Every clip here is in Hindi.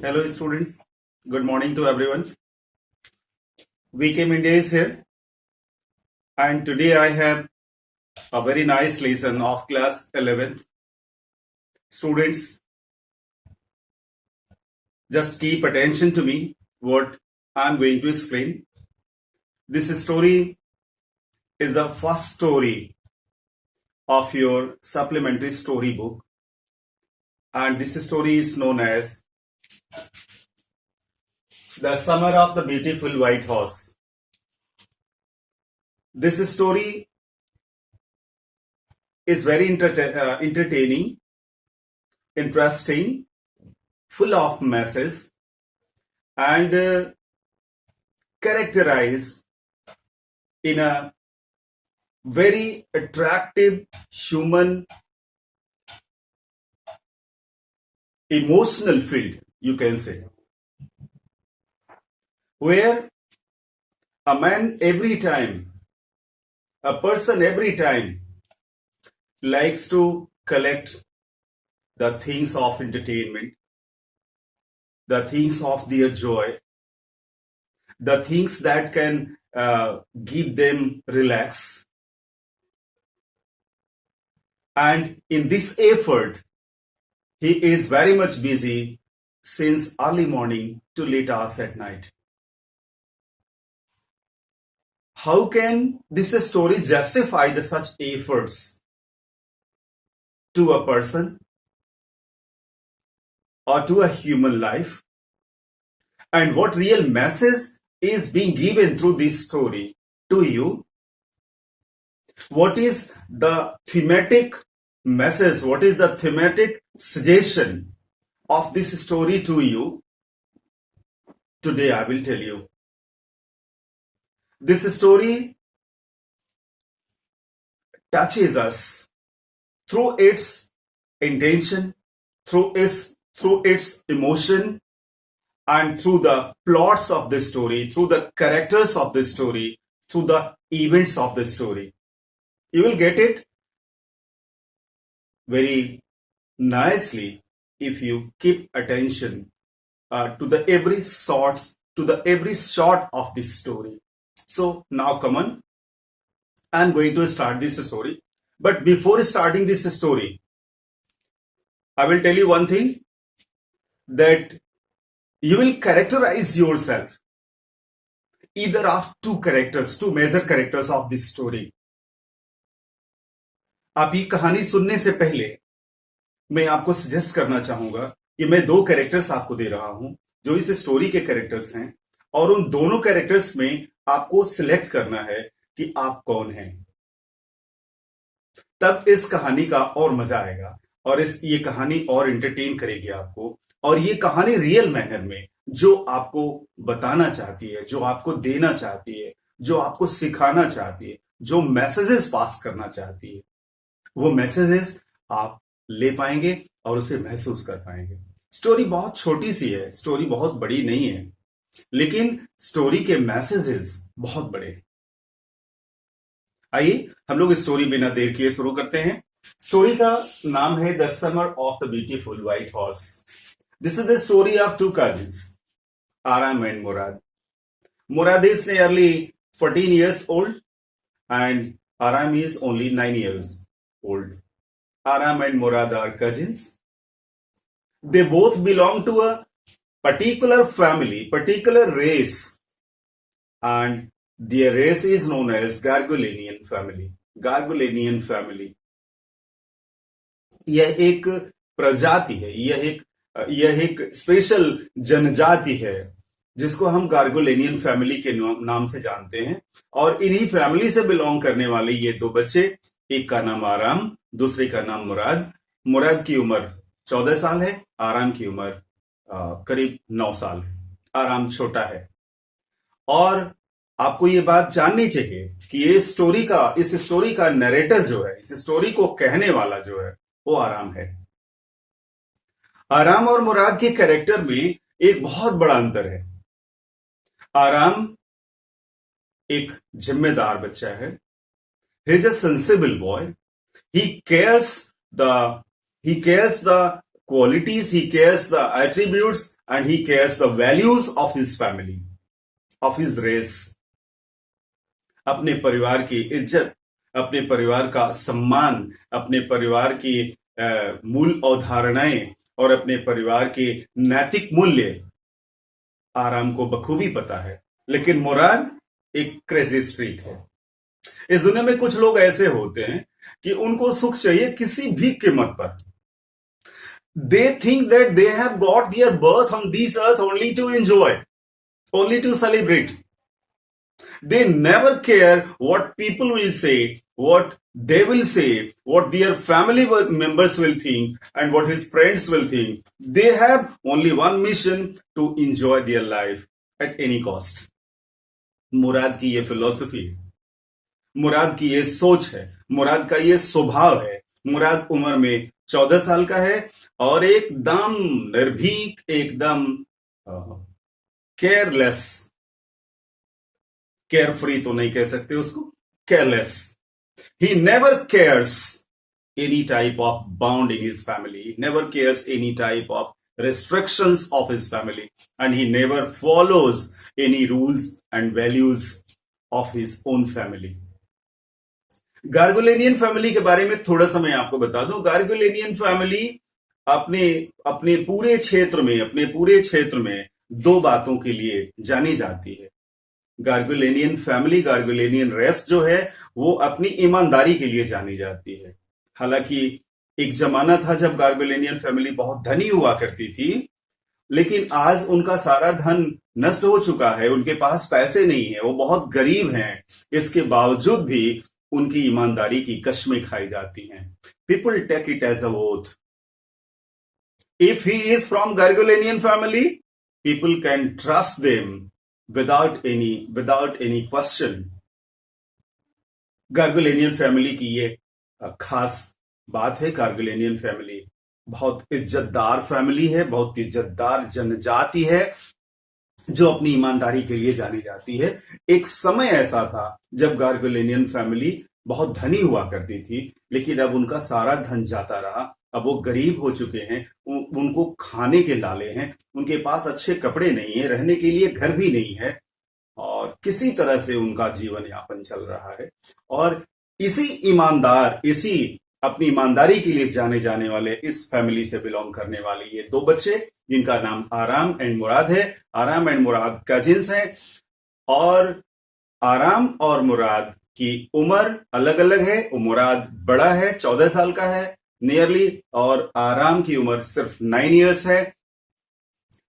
Hello, students. Good morning to everyone. VK India is here, and today I have a very nice lesson of class 11th. Students, just keep attention to me, what I'm going to explain. This story is the first story of your supplementary storybook, and this story is known as The Summer of the Beautiful White Horse. This story is very entertaining, interesting, full of messages, and characterized in a very attractive human emotional field, you can say, where a man every time, a person every time likes to collect the things of entertainment, the things of their joy, the things that can give them relax. And in this effort, he is very much busy since early morning to late hours at night. How can this story justify the such efforts to a person or to a human life? And what real message is being given through this story to you? What is the thematic message? What is the thematic suggestion of this story to you? Today I will tell you. This story touches us through its intention, through its emotion, and through the plots of the story, through the characters of the story, through the events of the story. You will get it very nicely if you keep attention to the every shot of this story. So now come on, I'm going to start this story. But before starting this story, I will tell you one thing, that you will characterize yourself either of two major characters of this story. आप ये कहानी सुनने से पहले मैं आपको सजेस्ट करना चाहूंगा कि मैं दो कैरेक्टर्स आपको दे रहा हूं जो इस स्टोरी के कैरेक्टर्स हैं, और उन दोनों कैरेक्टर्स में आपको सिलेक्ट करना है कि आप कौन हैं. तब इस कहानी का और मजा आएगा और ये कहानी और एंटरटेन करेगी आपको. और ये कहानी रियल मैनर में जो आपको बताना चाहती है, जो आपको देना चाहती है, जो आपको सिखाना चाहती है, जो मैसेजेस पास करना चाहती है, वो मैसेजेस आप ले पाएंगे और उसे महसूस कर पाएंगे. स्टोरी बहुत छोटी सी है, स्टोरी बहुत बड़ी नहीं है, लेकिन स्टोरी के मैसेजेस बहुत बड़े हैं. आइए हम लोग स्टोरी बिना देर किए शुरू करते हैं. स्टोरी का नाम है the summer of the beautiful white horse. This is the story of two cousins, Aram and Murad. Murad is nearly 14 years old and Aram is only 9 years old. Aram and Murad are cousins. They both belong to a particular family, particular race, and their race is known as Gargulenian family. Gargulenian family. यह एक प्रजाति है, यह एक स्पेशल जनजाति है जिसको हम गार्गोलेनियन फैमिली के नाम से जानते हैं. और इन्हीं फैमिली से बिलोंग करने वाले ये दो बच्चे, एक का नाम आराम, दूसरे का नाम मुराद. मुराद की उम्र 14 साल है, आराम की उम्र करीब 9 साल है. आराम छोटा है. और आपको ये बात जाननी चाहिए कि इस स्टोरी का नरेटर जो है, इस स्टोरी को कहने वाला जो है, वो आराम है. आराम और मुराद के कैरेक्टर में एक बहुत बड़ा अंतर है. आराम एक जिम्मेदार बच्चा है. He is a sensible boy. He cares the qualities, he cares the attributes and he cares the values of his family, of his race. अपने परिवार की इज्जत, अपने परिवार का सम्मान, अपने परिवार की मूल अवधारणाएं और अपने परिवार के नैतिक मूल्य आराम को बखूबी पता है। लेकिन मुराद एक क्रेजी स्ट्रीक है। इस दुनिया में कुछ लोग ऐसे होते हैं कि उनको सुख चाहिए किसी भी कीमत पर। They think that they have got their birth on this earth only to enjoy, only to celebrate. They never care what people will say, what they will say, what their family members will think, and what his friends will think. They have only one mission: to enjoy their life at any cost. मुराद की ये फिलॉसफी है, मुराद की ये सोच है, मुराद का ये स्वभाव है। मुराद उम्र में 14 साल का है और एकदम निर्भीक, एकदम केयरलेस, केयरफ्री तो नहीं कह सकते उसको, careless. He never cares any type of bound in his family. He never cares any type of restrictions of his family, and he never follows any rules and values of his own family. Garoghlanian family के बारे में थोड़ा सा मैं आपको बता दूं। गार्गुलेनियन फैमिली अपने अपने पूरे क्षेत्र में दो बातों के लिए जानी जाती है। गार्गुलेनियन फैमिली, गार्गुलेनियन रेस जो है वो अपनी ईमानदारी के लिए जानी जाती है। हालांकि एक जमाना था जब गार्गुलेनियन फैमिली बहुत धनी हुआ करती थी, लेकिन आज उनका सारा धन नष्ट हो चुका है, उनके पास पैसे नहीं है, वो बहुत गरीब हैं। इसके बावजूद भी उनकी ईमानदारी की कस्में खाई जाती हैं। People take it as a oath. If he is from Garoghlanian family, people can trust them without any question. Garoghlanian family की ये खास बात है। गार्गुलेनियन फैमिली बहुत इज्जतदार फैमिली है, बहुत इज्जतदार जनजाति है जो अपनी ईमानदारी के लिए जानी जाती है। एक समय ऐसा था जब गार्गुलेनियन फैमिली बहुत धनी हुआ करती थी, लेकिन अब उनका सारा धन जाता रहा। अब वो गरीब हो चुके हैं, उनको खाने के लाले हैं, उनके पास अच्छे कपड़े नहीं है, रहने के लिए घर भी नहीं है, और किसी तरह से उनका जीवन यापन चल रहा है। और इसी अपनी ईमानदारी के लिए जाने जाने वाले इस फैमिली से बिलोंग करने वाले ये दो बच्चे, जिनका नाम आराम एंड मुराद है। आराम एंड मुराद कजिन्स हैं, और आराम और मुराद की उम्र अलग अलग है। मुराद बड़ा है, 14 साल का है नियरली, और आराम की उम्र सिर्फ 9 इयर्स है।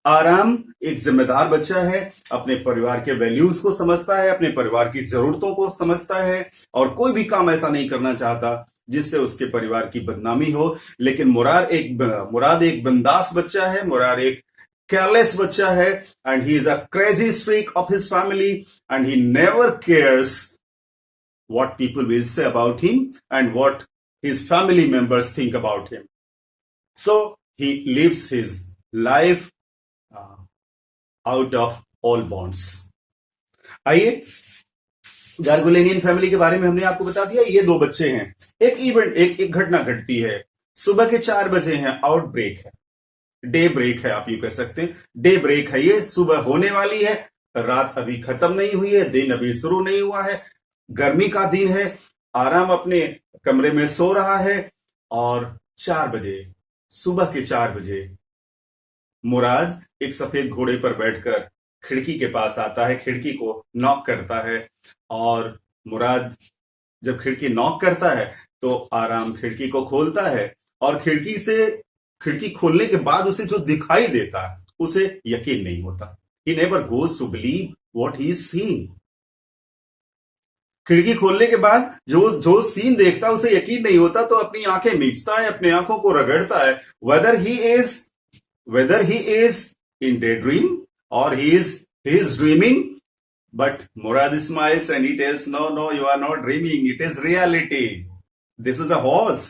आराम एक जिम्मेदार बच्चा है, अपने परिवार के वैल्यूज को समझता है, अपने परिवार की जरूरतों को समझता है, और कोई भी काम ऐसा नहीं करना चाहता जिससे उसके परिवार की बदनामी हो। लेकिन मुराद एक बिंदास बच्चा है, मुराद एक careless बच्चा है, and he is a crazy streak of his family, and he never cares what people will say about him and what his family members think about him. So he lives his life out of all bonds. आइए, गार्गुलेनियन फैमिली के बारे में हमने आपको बता दिया। ये दो बच्चे हैं। एक घटना घटती है। सुबह के 4 बजे हैं, आउटब्रेक है, डे ब्रेक है, आप यूं कह सकते हैं। डे ब्रेक है, ये सुबह होने वाली है, रात अभी खत्म नहीं हुई है, दिन अभी शुरू नहीं हुआ है, गर्मी का दिन है। आराम अपने कमरे में सो रहा है, और 4 बजे, सुबह के 4 बजे मुराद एक सफेद घोड़े पर बैठकर खिड़की के पास आता है, खिड़की को नॉक करता है। और मुराद जब खिड़की नॉक करता है तो आराम खिड़की को खोलता है, और खिड़की खोलने के बाद उसे जो दिखाई देता है उसे यकीन नहीं होता। He never goes to believe what he is seeing. खिड़की खोलने के बाद जो सीन देखता है उसे यकीन नहीं होता, तो अपनी आंखें मीचता है, अपनी आंखों को रगड़ता है, whether he is in daydream or he is dreaming. But Murad smiles and he tells, no, you are not dreaming, it is reality. This is a horse.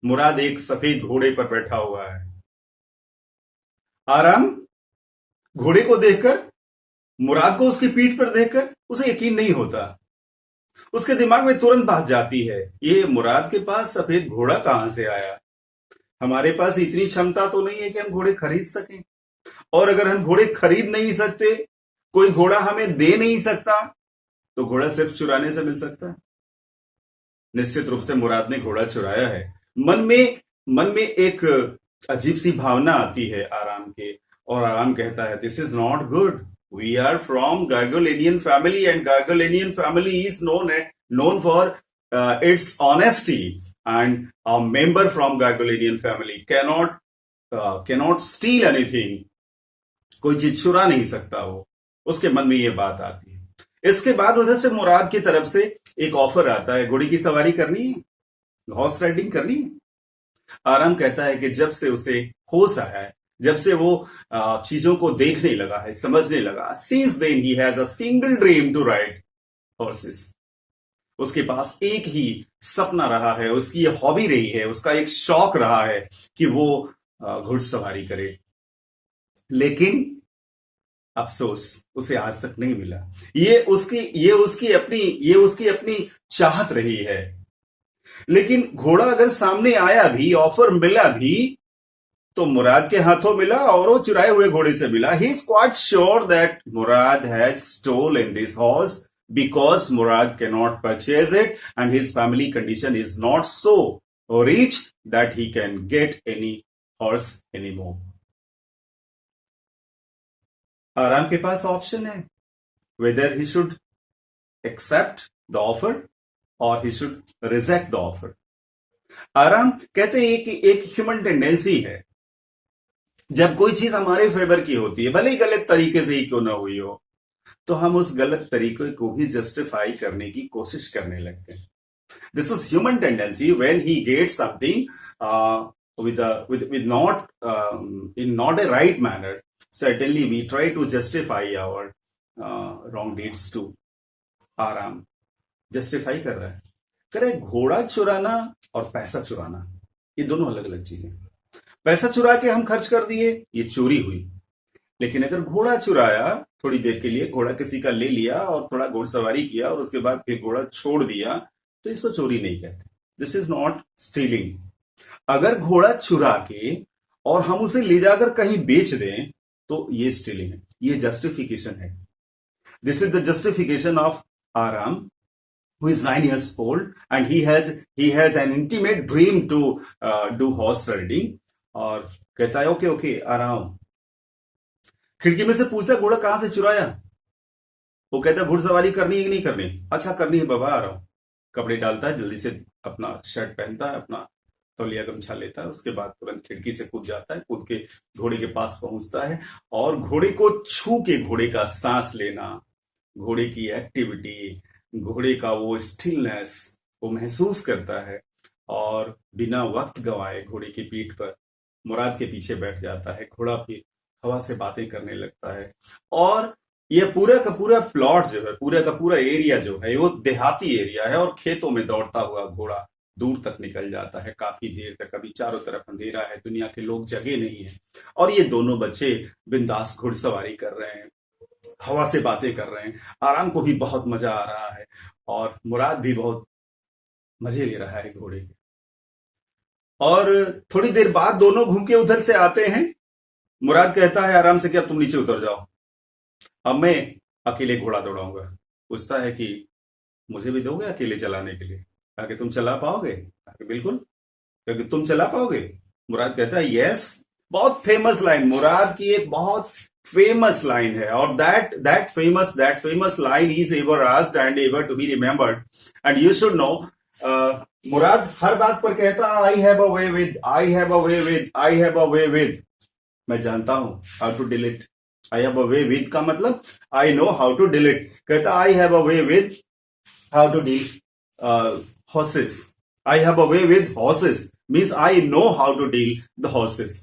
मुराद एक सफेद घोड़े पर बैठा हुआ है। आराम घोड़े को देखकर, मुराद को उसकी पीठ पर देखकर उसे यकीन नहीं होता। उसके दिमाग में तुरंत बात जाती है, ये मुराद के पास सफेद घोड़ा कहां से आया? हमारे पास इतनी क्षमता तो नहीं है कि हम घोड़े खरीद सकें। और अगर हम घोड़े खरीद नहीं सकते, कोई घोड़ा हमें दे नहीं सकता, तो घोड़ा सिर्फ चुराने से मिल सकता है? निश्चित रूप से मुराद ने घोड़ा चुराया है। मन में एक अजीब सी भावना आती है आराम के, और आराम कहता है this is not good, we are from Garoghlanian family and Garoghlanian family is known for its honesty, and a member from Gargolinian family cannot steal anything. कोई चीज चुरा नहीं सकता वो। उसके मन में ये बात आती है। इसके बाद उधर से मुराद की तरफ से एक ऑफर आता है, घोड़ी की सवारी करनी है, हॉर्स राइडिंग करनी है। आराम कहता है कि जब से उसे होश आया है, जब से वो चीजों को देखने लगा है, समझने लगा, since then he has a single dream to ride horses. उसके पास एक ही सपना रहा है, उसकी ये हॉबी रही है, उसका एक शौक रहा है कि वो घुड़सवारी करे। लेकिन अफसोस उसे आज तक नहीं मिला। ये उसकी अपनी चाहत रही है। लेकिन घोड़ा अगर सामने आया भी, ऑफर मिला भी, तो मुराद के हाथों मिला और वो चुराए हुए घोड़े से मिला। He is quite sure that Murad had stolen this horse because Murad cannot purchase it and his family condition is not so rich that he can get any horse anymore. आराम के पास ऑप्शन है, whether he should accept the offer or he should reject the offer. आराम कहते हैं कि एक ह्यूमन टेंडेंसी है, जब कोई चीज हमारे फेवर की होती है, भले ही गलत तरीके से ही क्यों ना हुई हो, तो हम उस गलत तरीके को भी जस्टिफाई करने की कोशिश करने लगते हैं। This is human tendency when he gets something with not in not a right manner, certainly we try to justify our wrong deeds too. आराम जस्टिफाई कर रहा है, कह रहा है घोड़ा चुराना और पैसा चुराना ये दोनों अलग अलग चीजें। पैसा चुरा के हम खर्च कर दिए, ये चोरी हुई। लेकिन अगर घोड़ा चुराया, थोड़ी देर के लिए घोड़ा किसी का ले लिया और थोड़ा घोड़सवारी किया और उसके बाद फिर घोड़ा छोड़ दिया, तो इसको चोरी नहीं कहते। This is not stealing. अगर घोड़ा चुरा के और हम उसे ले जाकर कहीं बेच दें, तो ये स्टीलिंग है, ये जस्टिफिकेशन है। This is the justification of आराम, who is 9 years old and he has an intimate dream to do horse riding. और कहता है ओके आराम। खिड़की में से पूछता है घोड़ा कहां से चुराया? वो कहता है घुड़सवारी करनी है कि नहीं करनी? अच्छा करनी है बाबा, आ रहा हूं। कपड़े डालता है, जल्दी से अपना शर्ट पहनता है, अपना तौलिया गमछा लेता है, उसके बाद तुरंत खिड़की से कूद जाता है, कूद के घोड़े के पास पहुंचता है और घोड़े को छू के घोड़े का सांस लेना, घोड़े की एक्टिविटी, घोड़े का वो स्टिलनेस वो महसूस करता है और बिना वक्त गंवाए घोड़े की पीठ पर मुराद के पीछे बैठ जाता है। घोड़ा फिर हवा से बातें करने लगता है और ये पूरा का पूरा प्लॉट जो है, पूरा का पूरा एरिया जो है, वो देहाती एरिया है और खेतों में दौड़ता हुआ घोड़ा दूर तक निकल जाता है, काफी देर तक। अभी चारों तरफ अंधेरा है, दुनिया के लोग जगे नहीं है और ये दोनों बच्चे बिंदास घुड़सवारी कर रहे हैं, हवा से बातें कर रहे हैं। आराम को भी बहुत मजा आ रहा है और मुराद भी बहुत मजे ले रहा है घोड़े के। और थोड़ी देर बाद दोनों घूम के उधर से आते हैं। मुराद कहता है आराम से कि अब तुम नीचे उतर जाओ, अब मैं अकेले घोड़ा दौड़ाऊंगा। पूछता है कि मुझे भी दोगे अकेले चलाने के लिए? आगे तुम चला पाओगे? आगे बिल्कुल। क्योंकि तुम चला पाओगे? मुराद कहता है यस। बहुत फेमस लाइन, मुराद की एक बहुत फेमस लाइन है और that famous line is ever asked and ever to be remembered and you should know. मुराद हर बात पर कहता I have a way with, मैं जानता हूं how to delete. I have a way with का मतलब I know how to delete। कहता I have a way with how to deal horses. I have a way with horses means I know how to deal the horses।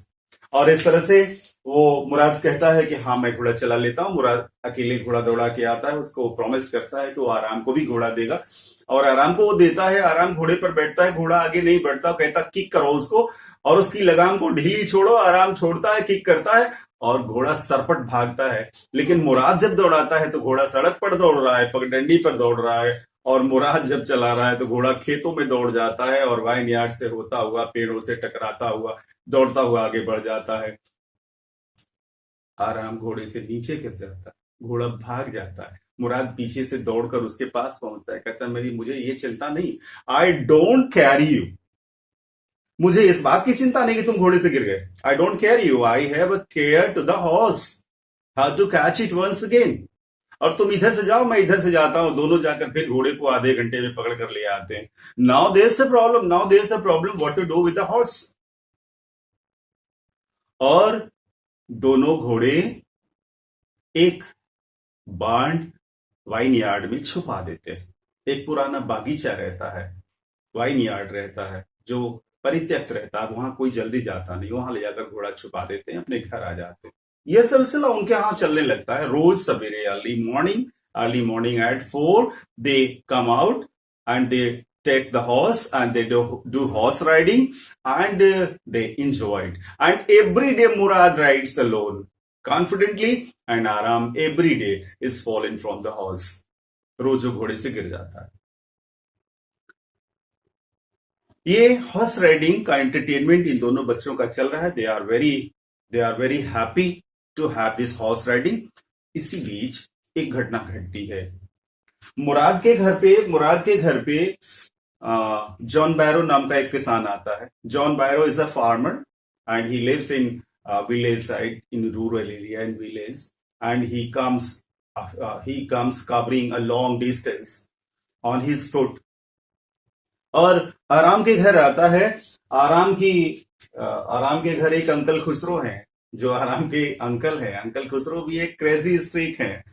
और इस तरह से वो मुराद कहता है कि हाँ मैं घोड़ा चला लेता हूं। मुराद अकेले घोड़ा दौड़ा के आता है, उसको प्रॉमिस करता है कि वो आराम को भी घोड़ा देगा और आराम को वो देता है। आराम घोड़े पर बैठता है, घोड़ा आगे नहीं बढ़ता, कहता किक करो उसको और उसकी लगाम को ढीली छोड़ो। आराम छोड़ता है, किक करता है और घोड़ा सरपट भागता है। लेकिन मुराद जब दौड़ाता है तो घोड़ा सड़क पर दौड़ रहा है, पगडंडी पर दौड़ रहा है और मुराद जब चला रहा है तो घोड़ा खेतों में दौड़ जाता है और वाइन यार्ड से होता हुआ, पेड़ों से टकराता हुआ, दौड़ता हुआ आगे बढ़ जाता है। आराम घोड़े से नीचे गिर जाता है, घोड़ा भाग जाता है। मुराद पीछे से दौड़कर उसके पास पहुंचता है, कहता है मेरी मुझे ये चिंता नहीं, आई डोंट कैरी यू, मुझे इस बात की चिंता नहीं कि तुम घोड़े से गिर गए, I don't care you, I have a care to the horse, how to catch it once again. और तुम इधर से जाओ, मैं इधर से जाता हूं, दोनों जाकर फिर घोड़े को आधे घंटे में पकड़ कर ले आते हैं। Now there is a problem, now there is a problem, what to do with the horse. और दोनों घोड़े एक बांड वाइन यार्ड में छुपा देते हैं। एक पुराना बागीचा रहता है, वाइन यार्ड रहता है जो परित्यक्त रहता है, वहां कोई जल्दी जाता नहीं, वहां ले जाकर घोड़ा छुपा देते हैं, अपने घर आ जाते हैं। यह सिलसिला उनके यहां चलने लगता है। रोज सवेरे early morning at 4 they come out and they take the horse and they do horse riding and they enjoy it. And every day Murad rides alone confidently and Aram every day is fallen from the horse. रोज वो घोड़े से गिर जाता है। ये हॉर्स राइडिंग का एंटरटेनमेंट इन दोनों बच्चों का चल रहा है। They are very happy to have this horse riding. इसी बीच एक घटना घटती है। मुराद के घर पे जॉन बैरो नाम का एक किसान आता है। John Barrow is a farmer and he lives in village side, in rural area in village, and he comes covering a long distance on his foot. और आराम के घर आता है। आराम के घर एक अंकल खुसरो हैं, जो आराम के अंकल हैं। अंकल खुसरो भी एक क्रेजी स्ट्रीक हैं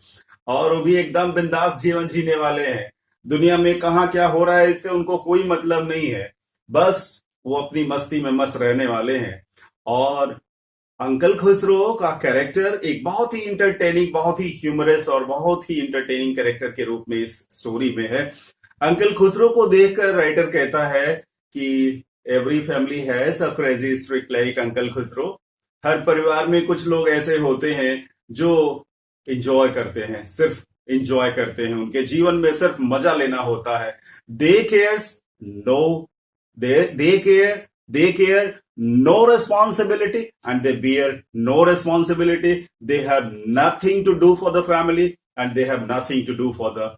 और वो भी एकदम बिंदास जीवन जीने वाले हैं। दुनिया में कहाँ क्या हो रहा है इससे उनको कोई मतलब नहीं है, बस वो अपनी मस्ती में मस्त रहने वाले हैं। और अंकल खुसरो का कैरेक्टर एक बहुत ही इंटरटेनिंग, बहुत ही ह्यूमरस और बहुत ही इंटरटेनिंग कैरेक्टर के रूप में इस स्टोरी में है। अंकल खुसरो को देखकर राइटर कहता है कि every family has a crazy streak like uncle Khosrove. हर परिवार में कुछ लोग ऐसे होते हैं जो एंजॉय करते हैं, सिर्फ एंजॉय करते हैं, उनके जीवन में सिर्फ मजा लेना होता है। They care no responsibility and they bear no responsibility. They have nothing to do for the family and they have nothing to do for the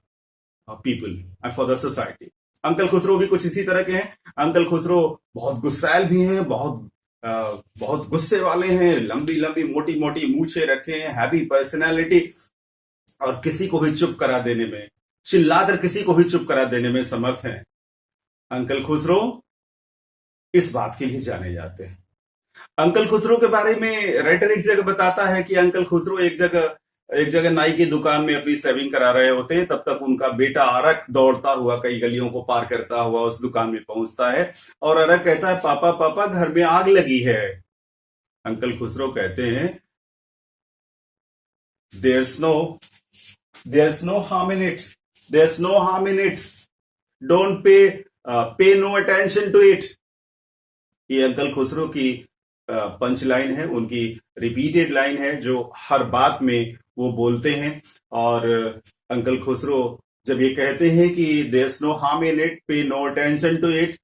people and for the society. Uncle Khusro भी कुछ इसी तरह के हैं। अंकल खुसरो बहुत गुस्सैल भी हैं, बहुत गुस्से वाले हैं, लंबी मोटी मूछें रखे हैं, हैवी पर्सनैलिटी, और किसी को भी चुप करा देने में, चिल्लाकर किसी को भी चुप करा देने में समर्थ हैं। अंकल खुसरो इस बात के लिए जाने जाते हैं। अंकल खुसरो के बारे में राइटर एक जगह बताता है कि अंकल खुसरो एक जगह नाई की दुकान में अपनी सेविंग करा रहे होते हैं। तब तक उनका बेटा अरक दौड़ता हुआ कई गलियों को पार करता हुआ उस दुकान में पहुंचता है और अरक कहता है, पापा घर में आग लगी है। अंकल खुसरो कहते हैं, there's no harm in it, don't pay no attention to it. ये अंकल खुसरो की पंच लाइन है, उनकी रिपीटेड लाइन है जो हर बात में वो बोलते हैं। और अंकल खुसरो जब ये कहते हैं कि there's no harm in it, pay no attention to it,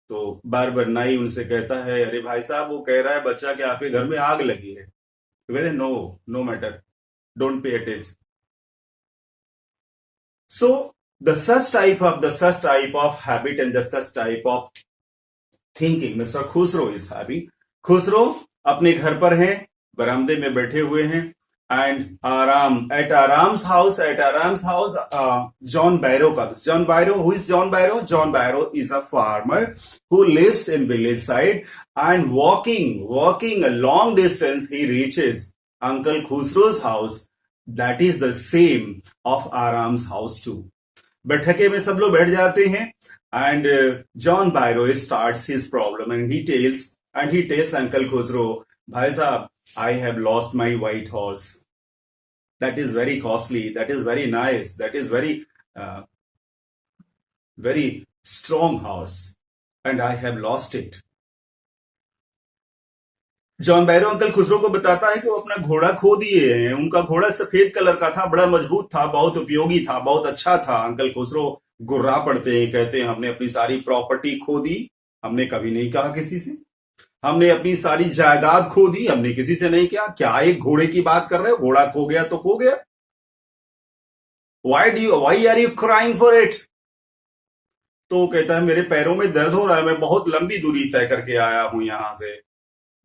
तो बार बार नाई उनसे कहता है, अरे भाई साहब वो कह रहा है बच्चा कि आपके घर में आग लगी है। तो कहते हैं, no matter, don't pay attention. So the such type of habit and the such type of thinking Mr. Khusro is having. Khusro अपने घर पर हैं, बरामदे में बैठे हुए हैं, and at Aram's house, John Barrow comes. Who is John Barrow? John Barrow is a farmer who lives in village side, and walking a long distance, he reaches Uncle Khusro's house. That is the same of Aram's house too. बैठके में सब लोग बैठ जाते हैं and John Barrow starts his problem and he tells Uncle Khusro, भाई साहब, I have lost my white horse. That is very costly. That is very nice. That is very strong horse and I have lost it. John Barrow uncle Khusro को बताता है कि वो अपना घोड़ा खो दिए हैं। उनका घोड़ा सफेद कलर का था, बड़ा मजबूत था, बहुत उपयोगी था, बहुत अच्छा था। अंकल खुसरो गुर्रा पड़ते हैं, कहते हैं हमने अपनी सारी प्रॉपर्टी खो दी। हमने कभी नहीं कहा किसी से, हमने अपनी सारी जायदाद खो दी, हमने किसी से नहीं किया। क्या एक घोड़े की बात कर रहे हो? घोड़ा खो गया तो खो गया। Why are you crying for it? तो कहता है मेरे पैरों में दर्द हो रहा है, मैं बहुत लंबी दूरी तय करके आया हूं यहां से।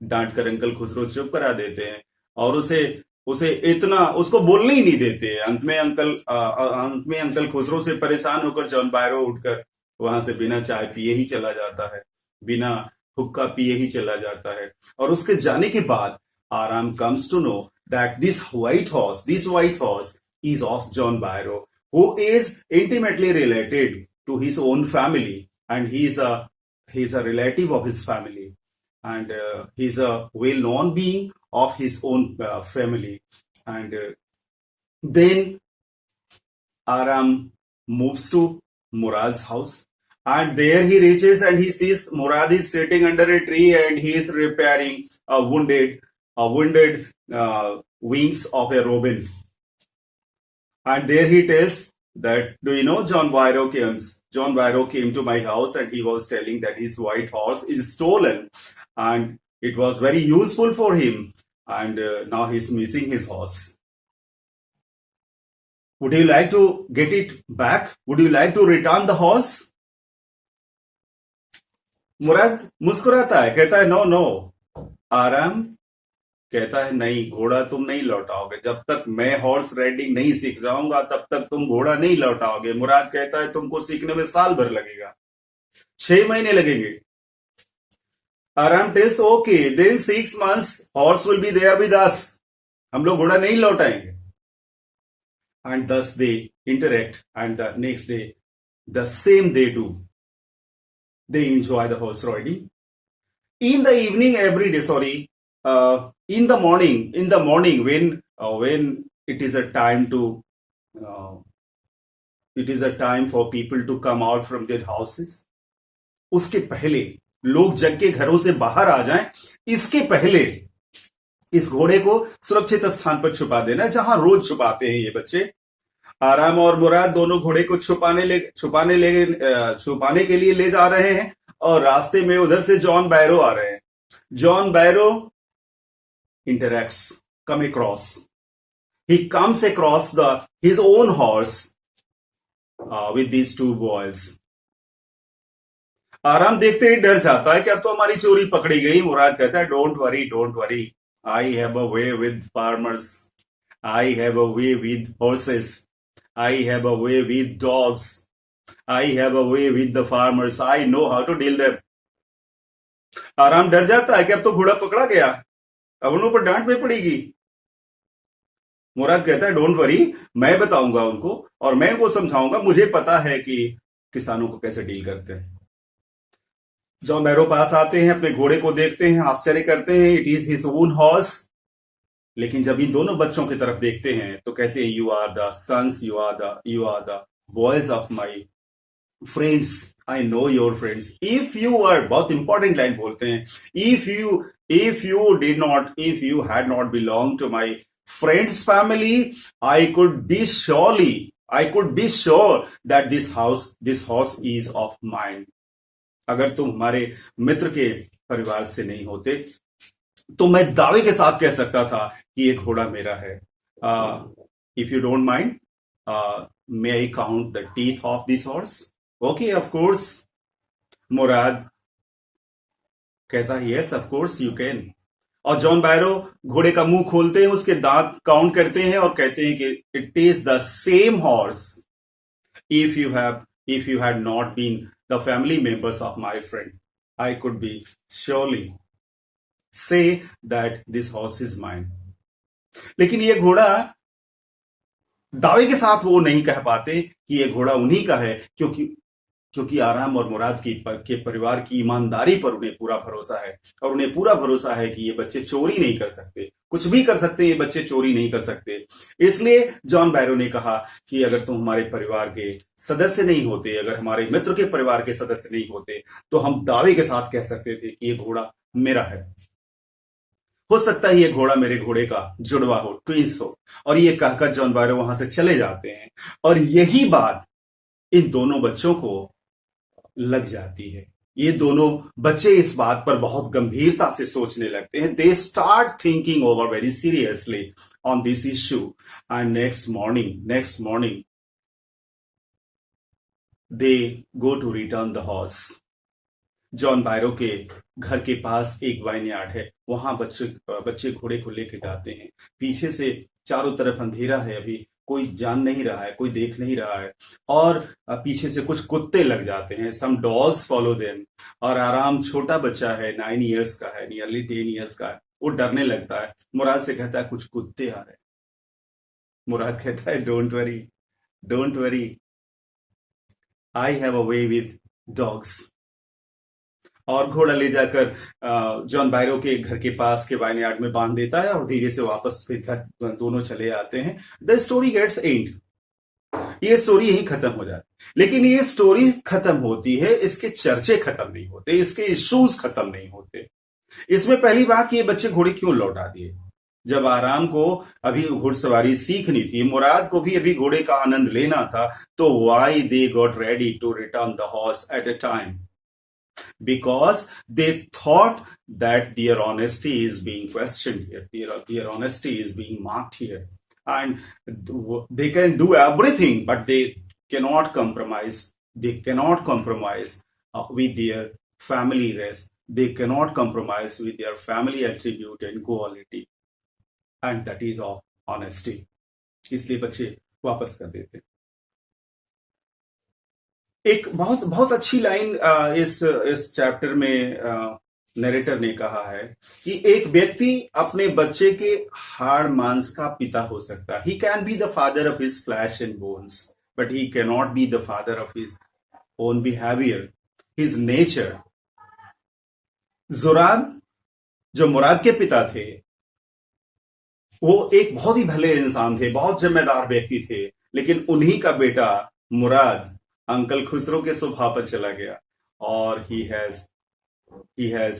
डांट कर अंकल खुसरो चुप करा देते हैं और उसे उसे इतना उसको बोलने ही नहीं देते। अंत में अंकल खुसरो से परेशान होकर जॉन बायरो उठकर वहां से बिना चाय पिए ही चला जाता है, बिना हुक्का पिए ही चला जाता है। और उसके जाने के बाद Aram comes to know that this white horse is of John Byro, who is intimately related to his own family, and he's a relative of his family, and he's a well-known being of his own family. And then Aram moves to Murad's house, and there he reaches and he sees Murad is sitting under a tree and he is repairing wounded wings of a robin. And there he tells that, do you know John Byro came to my house and he was telling that his white horse is stolen and it was very useful for him, and now he's missing his horse. Would you like to get it back? Would you like to return the horse? मुराद मुस्कुराता है, कहता है नो नो। आराम कहता है नहीं, घोड़ा तुम नहीं लौटाओगे। जब तक मैं हॉर्स राइडिंग नहीं सीख जाऊंगा तब तक तुम घोड़ा नहीं लौटाओगे। मुराद कहता है तुमको सीखने में साल भर लगेगा, 6 महीने लगेंगे। Aram tells okay then 6 months horse will be there with us, हम लोग घोड़ा नहीं लौटाएंगे। And thus they interact, and the next day the same they do, they enjoy the horse riding. In the evening every day, in the morning when it is a time to it is a time for people to come out from their houses, उसके पहले लोग जग के घरों से बाहर आ जाएं, इसके पहले इस घोड़े को सुरक्षित स्थान पर छुपा देना, जहां रोज छुपाते हैं ये बच्चे। आराम और मुराद दोनों घोड़े को छुपाने के लिए ले जा रहे हैं और रास्ते में उधर से जॉन बायरो आ रहे हैं। John बायरो he comes across his own horse with these two boys. आराम देखते ही डर जाता है कि अब तो हमारी चोरी पकड़ी गई। मुराद कहता है don't worry, I have a way with farmers, I have a way with horses, I have a way with dogs, I have a way with the farmers, I know how to deal them. आराम डर जाता है कि अब तो घोड़ा पकड़ा गया, अब उन पर डांट में पड़ेगी। मुराद कहता है डोंट वरी, मैं बताऊंगा उनको और मैं उनको समझाऊंगा, मुझे पता है कि किसानों को कैसे डील करते हैं। जॉन बायरो पास आते हैं, अपने घोड़े को देखते हैं, आश्चर्य करते हैं, it is his own horse. लेकिन जब इन दोनों बच्चों की तरफ देखते हैं तो कहते हैं you are the sons, you are the boys of my friends, I know your friends. If you are, बहुत इंपॉर्टेंट लाइन बोलते हैं, if you had not belonged to my friend's family, I could be sure that this horse is of mine. अगर तुम हमारे मित्र के परिवार से नहीं होते तो मैं दावे के साथ कह सकता था कि ये घोड़ा मेरा है। If you don't mind, may I count the teeth of this horse? Okay, of course. Murad कहता है yes of course you can. और जॉन बायरो घोड़े का मुंह खोलते हैं, उसके दांत काउंट करते हैं और कहते हैं कि it is the same horse. If you had not been the family members of my friend, I could be surely say that this horse is mine. लेकिन ये घोड़ा दावे के साथ वो नहीं कह पाते कि ये घोड़ा उन्हीं का है, क्योंकि आराम और मुराद के परिवार की ईमानदारी पर उन्हें पूरा भरोसा है और उन्हें पूरा भरोसा है कि ये बच्चे चोरी नहीं कर सकते, कुछ भी कर सकते, ये बच्चे चोरी नहीं कर सकते। इसलिए जॉन बायरो ने कहा कि अगर तुम हमारे परिवार के सदस्य नहीं होते, अगर हमारे मित्र के परिवार के सदस्य नहीं होते, तो हम दावे के साथ कह सकते थे कि ये घोड़ा मेरा है। हो सकता है ये घोड़ा मेरे घोड़े का जुड़वा हो, ट्विंस हो। और ये कहकर जॉन बायरो वहां से चले जाते हैं और यही बात इन दोनों बच्चों को लग जाती है। ये दोनों बच्चे इस बात पर बहुत गंभीरता से सोचने लगते हैं. They start thinking over very seriously on this issue. And next morning they go to return the horse. John बायरो के घर के पास एक वाइन यार्ड है. वहां बच्चे घोड़े को लेके जाते हैं. पीछे से चारों तरफ अंधेरा है. अभी कोई जान नहीं रहा है, कोई देख नहीं रहा है. और पीछे से कुछ कुत्ते लग जाते हैं. Some dogs follow them. और आराम छोटा बच्चा है, 9 years का है, नियरली 10 years का है. वो डरने लगता है. मुराद से कहता है कुछ कुत्ते आ रहे हैं. मुराद कहता है don't worry, I have a way with dogs. और घोड़ा ले जाकर जॉन बायरो के घर के पास के वाइन यार्ड में बांध देता है और धीरे से वापस फिर घर दोनों चले आते हैं. The story gets end. ये स्टोरी यही खत्म हो जाती है. लेकिन ये स्टोरी खत्म होती है, इसके चर्चे खत्म नहीं होते, इसके इश्यूज खत्म नहीं होते. इसमें पहली बात कि ये बच्चे घोड़े क्यों लौटा दिए. जब आराम को अभी घुड़सवारी सीखनी थी, मुराद को भी अभी घोड़े का आनंद लेना था, तो why they got ready to return the horse at a time? Because they thought that their honesty is being questioned here, their honesty is being marked here, and they can do everything, but they cannot compromise. They cannot compromise with their family rest. They cannot compromise with their family attribute and quality, and that is of honesty. इसलिए बच्चे वापस कर देते हैं. एक बहुत बहुत अच्छी लाइन इस चैप्टर में नरेटर ने कहा है कि एक व्यक्ति अपने बच्चे के हाड़ मांस का पिता हो सकता है. He can be the father of his flesh and bones, but he can not be the father of his own behaviour, his nature. जुरान जो मुराद के पिता थे, वो एक बहुत ही भले इंसान थे, बहुत जिम्मेदार व्यक्ति थे. लेकिन उन्हीं का बेटा मुराद अंकल खुसरो के स्वभाव पर चला गया. और he has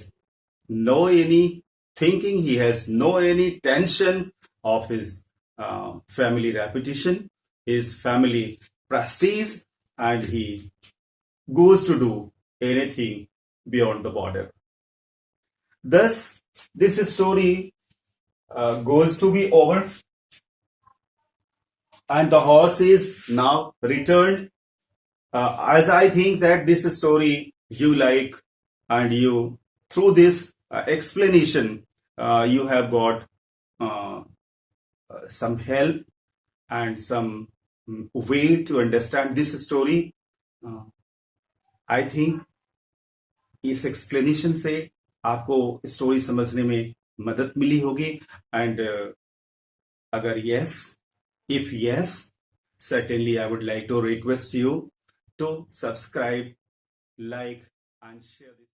no any thinking, he has no any tension of his family reputation, his family prestige, and he goes to do anything beyond the border. Thus, this story goes to be over, and the horse is now returned. As I think that this story you like, and you through this explanation you have got some help and some way to understand this story. I think इस explanation से आपको स्टोरी समझने में मदद मिली होगी. एंड अगर if yes, certainly I would like to request you to subscribe, like, and share this.